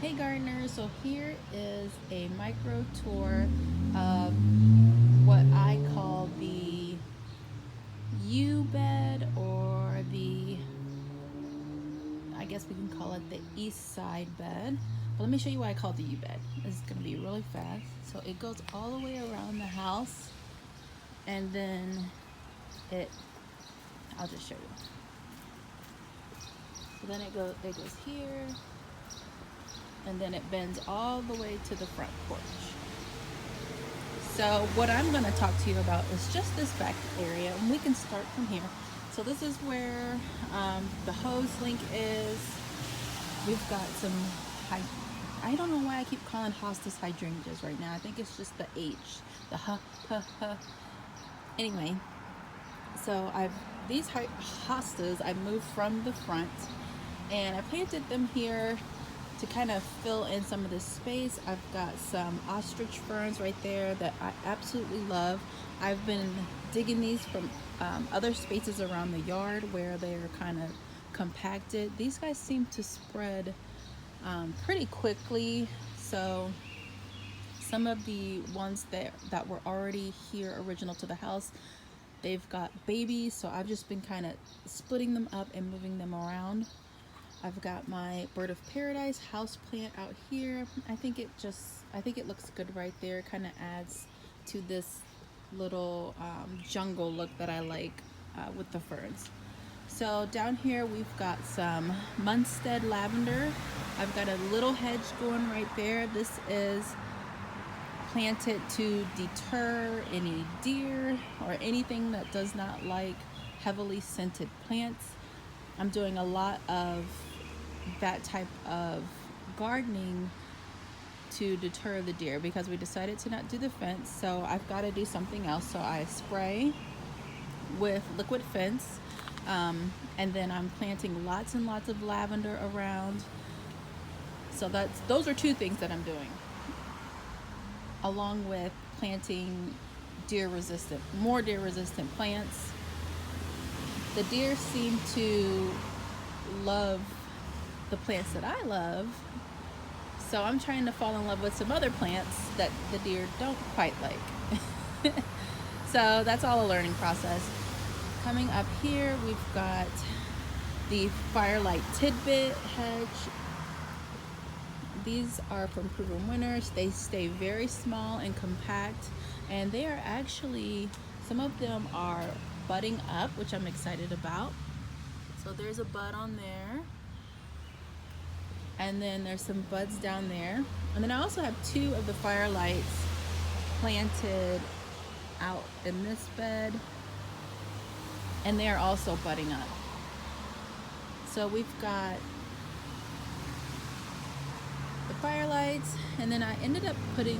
Hey gardeners, so here is a micro tour of what I call the U bed, or I guess we can call it the east side bed. But let me show you why I call it the U bed. This is going to be really fast. So it goes all the way around the house, and then it, I'll just show you. So then it goes here, and then it bends all the way to the front porch. So what I'm going to talk to you about is just this back area, and we can start from here. So this is where the hose link is. We've got some I don't know why I keep calling hostas hydrangeas right now. I think it's just the H, the ha. Anyway, so these hostas I moved from the front, and I planted them here to kind of fill in some of this space. I've got some ostrich ferns right there that I absolutely love. I've been digging these from other spaces around the yard where they're kind of compacted. These guys seem to spread pretty quickly. So some of the ones that were already here original to the house, they've got babies, so I've just been kind of splitting them up and moving them around. I've got my bird of paradise house plant out here. I think it looks good right there. It kind of adds to this little jungle look that I like with the ferns. So down here we've got some Munstead Lavender. I've got a little hedge going right there. This is planted to deter any deer or anything that does not like heavily scented plants. I'm doing a lot of that type of gardening to deter the deer because we decided to not do the fence, so I've got to do something else. So I spray with liquid fence, and then I'm planting lots and lots of lavender around. So those are two things that I'm doing, along with planting more deer resistant plants. The deer seem to love the plants that I love, so I'm trying to fall in love with some other plants that the deer don't quite like. So that's all a learning process. Coming up here, we've got the Firelight Tidbit hedge. These are from Proven Winners. They stay very small and compact, and they are actually, some of them are budding up, which I'm excited about. So there's a bud on there, and then there's some buds down there, and then I also have two of the Firelights planted out in this bed, and they are also budding up. So we've got the Firelights, and then I ended up putting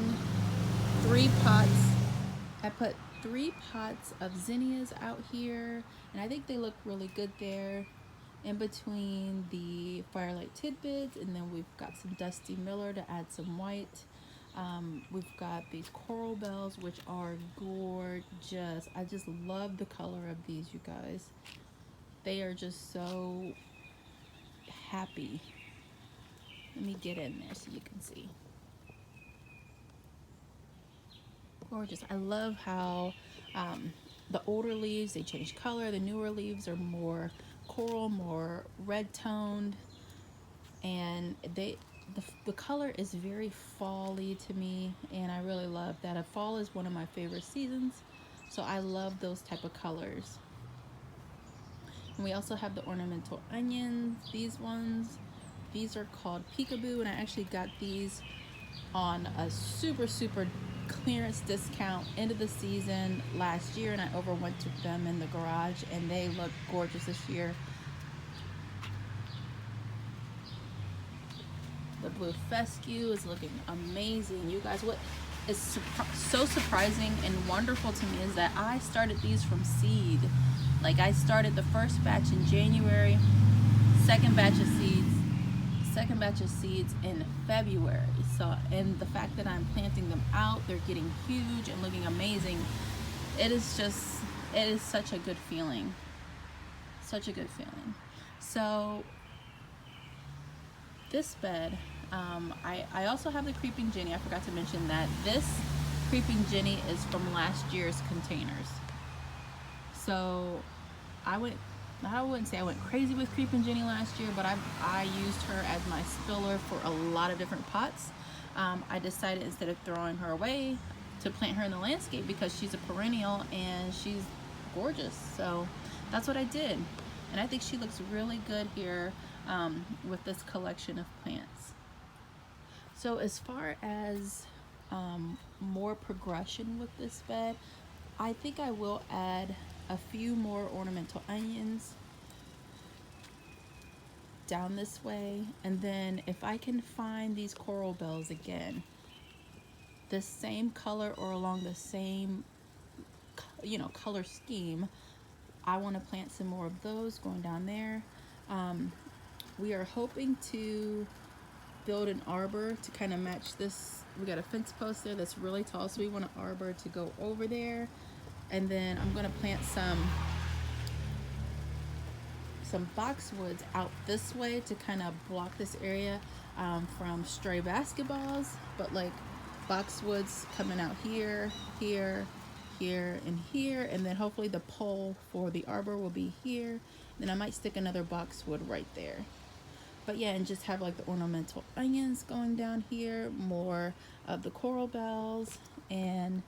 3 pots. I put 3 pots of zinnias out here, and I think they look really good there in between the Firelight Tidbits. And then we've got some Dusty Miller to add some white. We've got these coral bells, which are gorgeous. I just love the color of these, you guys. They are just so happy. Let me get in there so you can see. Gorgeous. I love how the older leaves, they change color. The newer leaves are more coral, more red toned, and the color is very fall-y to me, and I really love that. Fall is one of my favorite seasons, so I love those type of colors. And we also have the ornamental onions. These are called peekaboo, and I actually got these on a super clearance discount end of the season last year, and I overwent them in the garage, and they look gorgeous this year. The blue fescue is looking amazing. You guys, what is so surprising and wonderful to me is that I started these from seed. Like, I started the first batch in January, second batch of seeds in February. So, and the fact that I'm planting them out, they're getting huge and looking amazing. It is such a good feeling. Such a good feeling. So this bed, I also have the Creeping Jenny. I forgot to mention that this Creeping Jenny is from last year's containers. So I wouldn't say I went crazy with Creeping Jenny last year, but I used her as my spiller for a lot of different pots. I decided instead of throwing her away to plant her in the landscape because she's a perennial and she's gorgeous. So that's what I did. And I think she looks really good here with this collection of plants. So as far as more progression with this bed, I think I will add a few more ornamental onions down this way, and then if I can find these coral bells again, the same color or along the same color scheme, I want to plant some more of those going down there. We are hoping to build an arbor to kind of match this. We got a fence post there that's really tall, so we want an arbor to go over there. And then I'm going to plant some boxwoods out this way to kind of block this area from stray basketballs, but like boxwoods coming out here, here, here, and here, and then hopefully the pole for the arbor will be here. Then I might stick another boxwood right there. But yeah, and just have like the ornamental onions going down here, more of the coral bells, and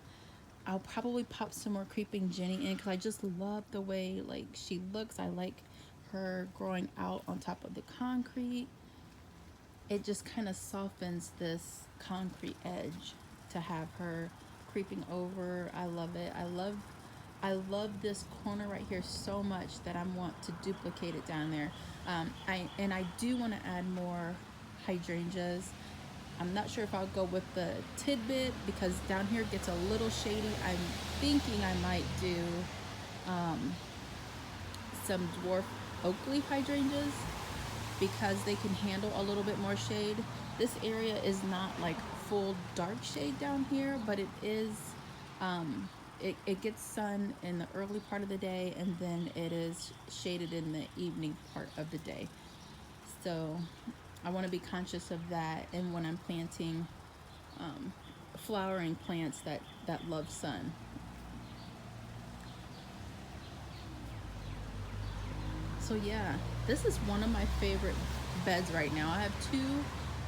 I'll probably pop some more Creeping Jenny in because I just love the way like she looks. I like her growing out on top of the concrete. It just kind of softens this concrete edge to have her creeping over. I love it. I love this corner right here so much that I want to duplicate it down there. I do want to add more hydrangeas. I'm not sure if I'll go with the Tidbit because down here it gets a little shady. I'm thinking I might do some dwarf Oakley hydrangeas because they can handle a little bit more shade. This area is not like full dark shade down here, but it is, it gets sun in the early part of the day, and then it is shaded in the evening part of the day. So I want to be conscious of that, and when I'm planting flowering plants that love sun. So yeah, this is one of my favorite beds right now. I have two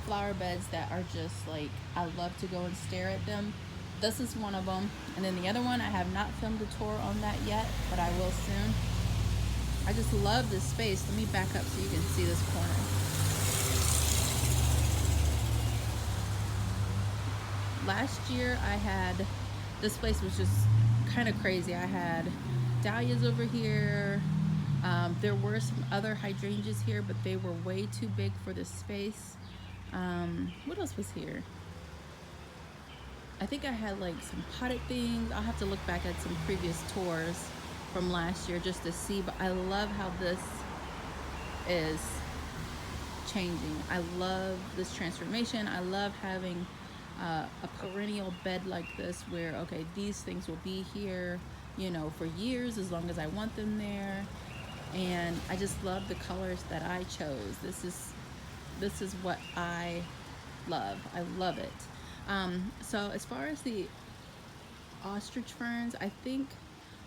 flower beds that are just like, I love to go and stare at them. This is one of them, and then the other one I have not filmed a tour on that yet, but I will soon. I just love this space. Let me back up so you can see this corner. Last year I had, this place was just kind of crazy. I had dahlias over here. There were some other hydrangeas here, but they were way too big for this space. What else was here? I think I had like some potted things. I'll have to look back at some previous tours from last year just to see, but I love how this is changing. I love this transformation. I love having a perennial bed like this where, okay, these things will be here, you know, for years as long as I want them there. And I just love the colors that I chose. This is what I love. I love it. So as far as the ostrich ferns, I think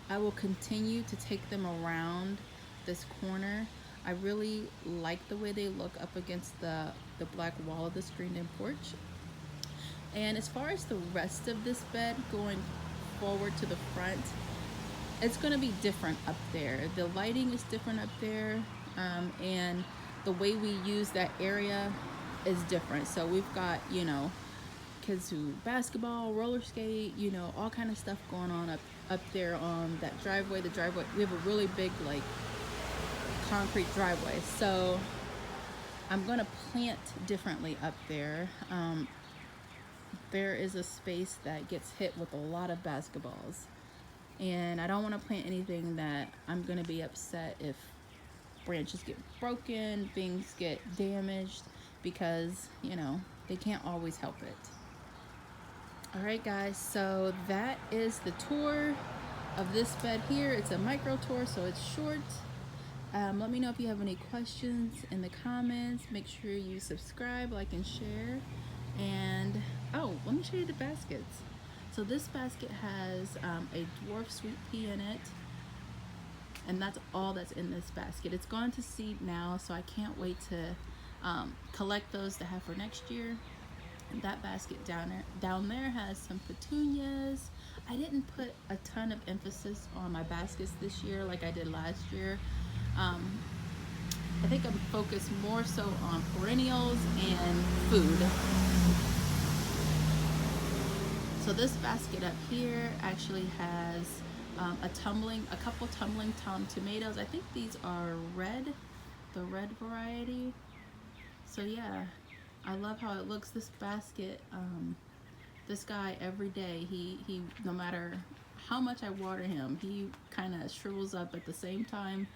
I will continue to take them around this corner. I really like the way they look up against the black wall of the screened-in porch. And as far as the rest of this bed going forward to the front, it's going to be different up there. The lighting is different up there, and the way we use that area is different. So we've got, you know, kids who basketball, roller skate, you know, all kind of stuff going on up there on that driveway. The driveway, we have a really big like concrete driveway, so I'm going to plant differently up there. There is a space that gets hit with a lot of basketballs, and I don't want to plant anything that I'm going to be upset if branches get broken, things get damaged, because, you know, they can't always help it. All right, guys, so that is the tour of this bed here. It's a micro tour, so it's short. Let me know if you have any questions in the comments. Make sure you subscribe, like, and share. And oh, let me show you the baskets. So this basket has a dwarf sweet pea in it, and that's all that's in this basket. It's gone to seed now, so I can't wait to collect those to have for next year. And that basket down there has some petunias. I didn't put a ton of emphasis on my baskets this year like I did last year. I think I'm focused more so on perennials and food. So this basket up here actually has a couple tumbling tom tomatoes. I think these are red, the red variety. So yeah, I love how it looks. This basket, this guy every day, he no matter how much I water him, he kind of shrivels up at the same time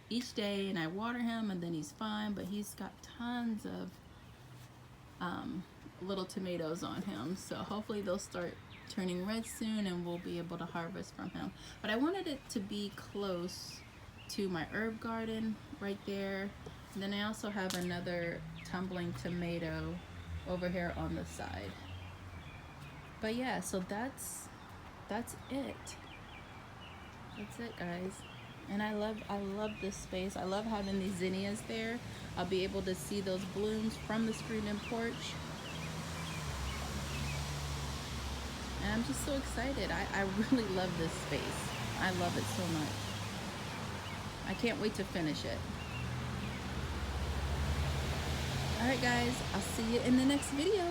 each day, and I water him and then he's fine, but he's got tons of little tomatoes on him, so hopefully they'll start turning red soon and we'll be able to harvest from him. But I wanted it to be close to my herb garden right there, and then I also have another tumbling tomato over here on the side. But yeah, so that's it. That's it, guys. And I love this space. I love having these zinnias there. I'll be able to see those blooms from the screen and porch. And I'm just so excited. I really love this space. I love it so much. I can't wait to finish it. Alright guys, I'll see you in the next video.